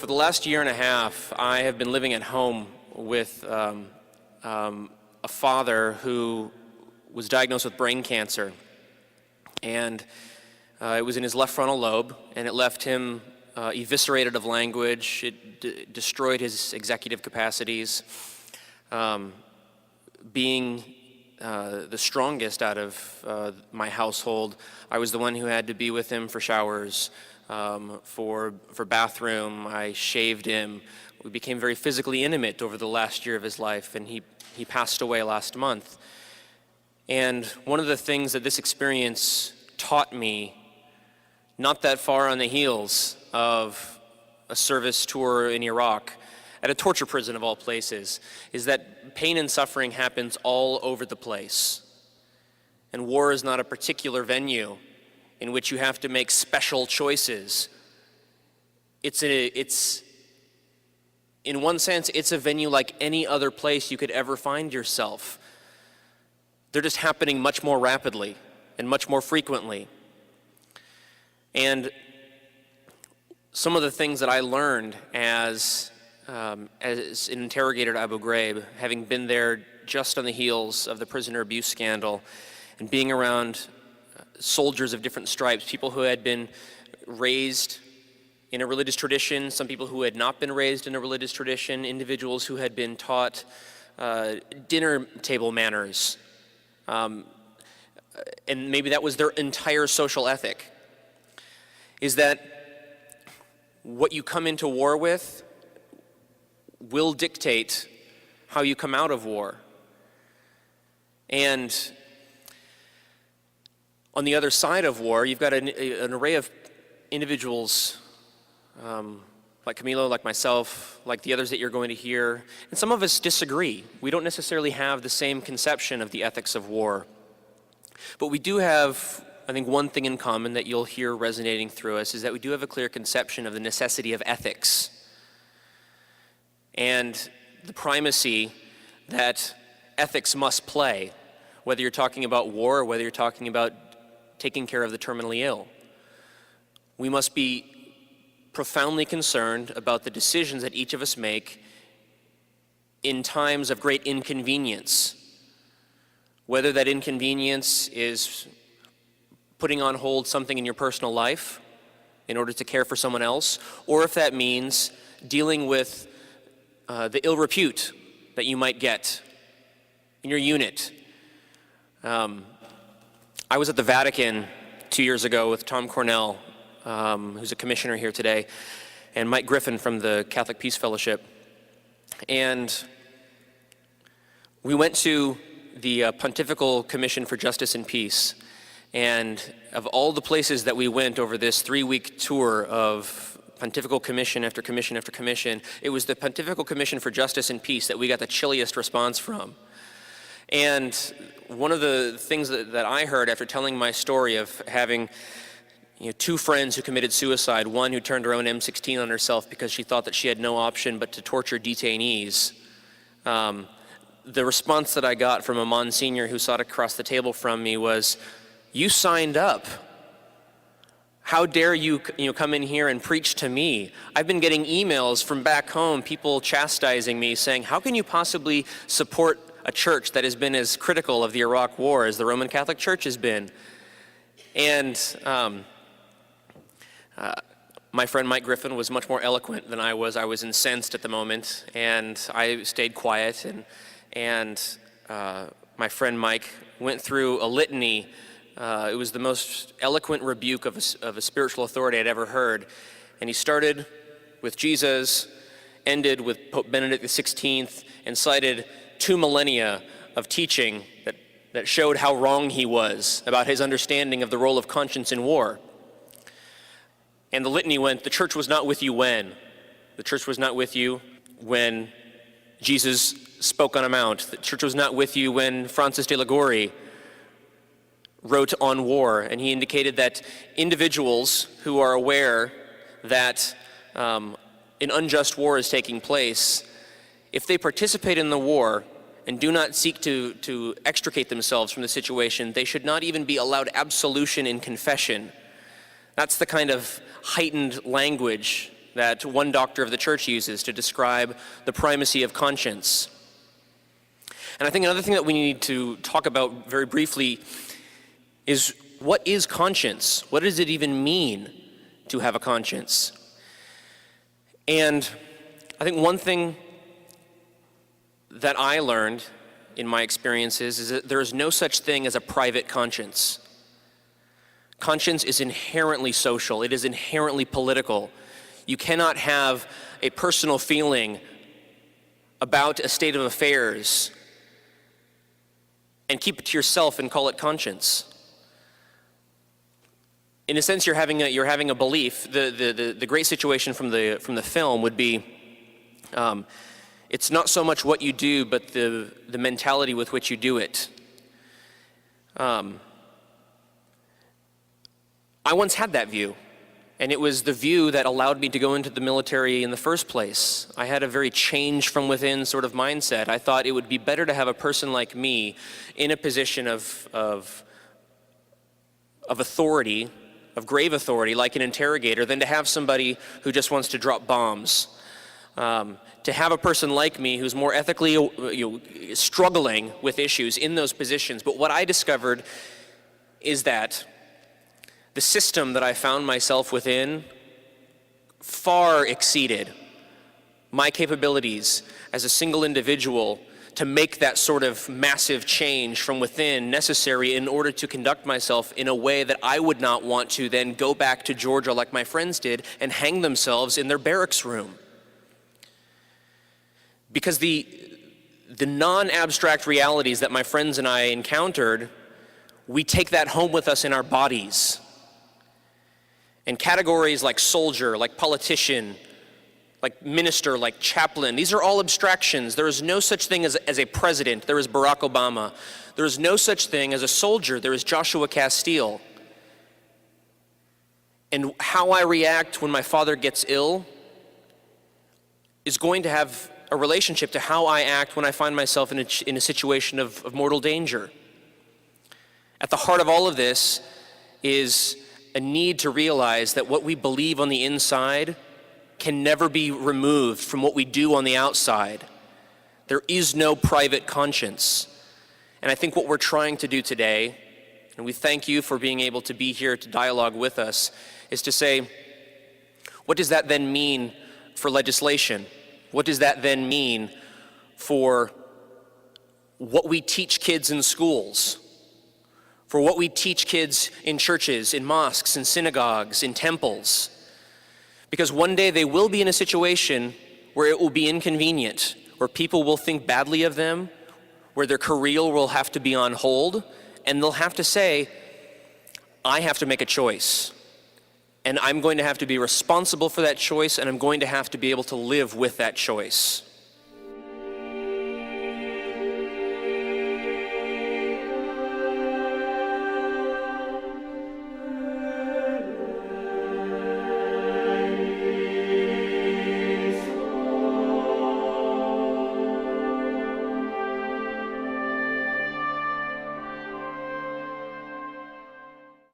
For the last year and a half, I have been living at home with a father who was diagnosed with brain cancer. And it was in his left frontal lobe, and it left him eviscerated of language. It destroyed his executive capacities. Being the strongest out of my household, I was the one who had to be with him for showers, for bathroom. I shaved him. We became very physically intimate over the last year of his life, and he passed away last month. And one of the things that this experience taught me, not that far on the heels of a service tour in Iraq, at a torture prison of all places, is that pain and suffering happens all over the place. And war is not a particular venue in which you have to make special choices. It's in one sense, it's a venue like any other place you could ever find yourself. They're just happening much more rapidly and much more frequently. And some of the things that I learned as an interrogator at Abu Ghraib, having been there just on the heels of the prisoner abuse scandal, and being around soldiers of different stripes, people who had been raised in a religious tradition, some people who had not been raised in a religious tradition, individuals who had been taught dinner table manners, and maybe that was their entire social ethic, is that what you come into war with will dictate how you come out of war. And on the other side of war, you've got an array of individuals like Camilo, like myself, like the others that you're going to hear, and some of us disagree. We don't necessarily have the same conception of the ethics of war. But we do have, I think, one thing in common that you'll hear resonating through us, is that we do have a clear conception of the necessity of ethics and the primacy that ethics must play, whether you're talking about war or whether you're talking about taking care of the terminally ill. We must be profoundly concerned about the decisions that each of us make in times of great inconvenience, whether that inconvenience is putting on hold something in your personal life in order to care for someone else, or if that means dealing with the ill repute that you might get in your unit. I was at the Vatican 2 years ago with Tom Cornell, who's a commissioner here today, and Mike Griffin from the Catholic Peace Fellowship. And we went to the Pontifical Commission for Justice and Peace. And of all the places that we went over this 3-week tour of Pontifical Commission after commission after commission, it was the Pontifical Commission for Justice and Peace that we got the chilliest response from. And one of the things that I heard after telling my story of having 2 friends who committed suicide, one who turned her own M16 on herself because she thought that she had no option but to torture detainees, the response that I got from a Monsignor who sat across the table from me was, "You signed up. How dare you come in here and preach to me? I've been getting emails from back home, people chastising me, saying, how can you possibly support a church that has been as critical of the Iraq War as the Roman Catholic Church has been?" And my friend Mike Griffin was much more eloquent than I was. I was incensed at the moment, and I stayed quiet. And my friend Mike went through a litany. It was the most eloquent rebuke of a spiritual authority I'd ever heard. And he started with Jesus, ended with Pope Benedict XVI, and cited 2 millennia of teaching that showed how wrong he was about his understanding of the role of conscience in war. And the litany went, the church was not with you when? The church was not with you when Jesus spoke on a mount. The church was not with you when Francis de Liguori wrote on war, and he indicated that individuals who are aware that an unjust war is taking place, if they participate in the war and do not seek to extricate themselves from the situation, they should not even be allowed absolution in confession. That's the kind of heightened language that one doctor of the church uses to describe the primacy of conscience. And I think another thing that we need to talk about very briefly is, what is conscience? What does it even mean to have a conscience? And I think one thing that I learned in my experiences is that there is no such thing as a private conscience. Conscience is inherently social. It is inherently political. You cannot have a personal feeling about a state of affairs and keep it to yourself and call it conscience. In a sense, you're having a belief. The great situation from the film would be, it's not so much what you do, but the mentality with which you do it. I once had that view, and it was the view that allowed me to go into the military in the first place. I had a very change from within sort of mindset. I thought it would be better to have a person like me in a position of authority, of grave authority, like an interrogator, than to have somebody who just wants to drop bombs. To have a person like me who's more ethically struggling with issues in those positions. But what I discovered is that the system that I found myself within far exceeded my capabilities as a single individual to make that sort of massive change from within necessary in order to conduct myself in a way that I would not want to then go back to Georgia like my friends did and hang themselves in their barracks room. Because the non-abstract realities that my friends and I encountered, we take that home with us in our bodies. And categories like soldier, like politician, like minister, like chaplain, these are all abstractions. There is no such thing as a president. There is Barack Obama. There is no such thing as a soldier. There is Joshua Casteel. And how I react when my father gets ill is going to have a relationship to how I act when I find myself in a situation of mortal danger. At the heart of all of this is a need to realize that what we believe on the inside can never be removed from what we do on the outside. There is no private conscience. And I think what we're trying to do today, and we thank you for being able to be here to dialogue with us, is to say, what does that then mean for legislation? What does that then mean for what we teach kids in schools? For what we teach kids in churches, in mosques, in synagogues, in temples? Because one day they will be in a situation where it will be inconvenient, where people will think badly of them, where their career will have to be on hold, and they'll have to say, I have to make a choice. And I'm going to have to be responsible for that choice, and I'm going to have to be able to live with that choice.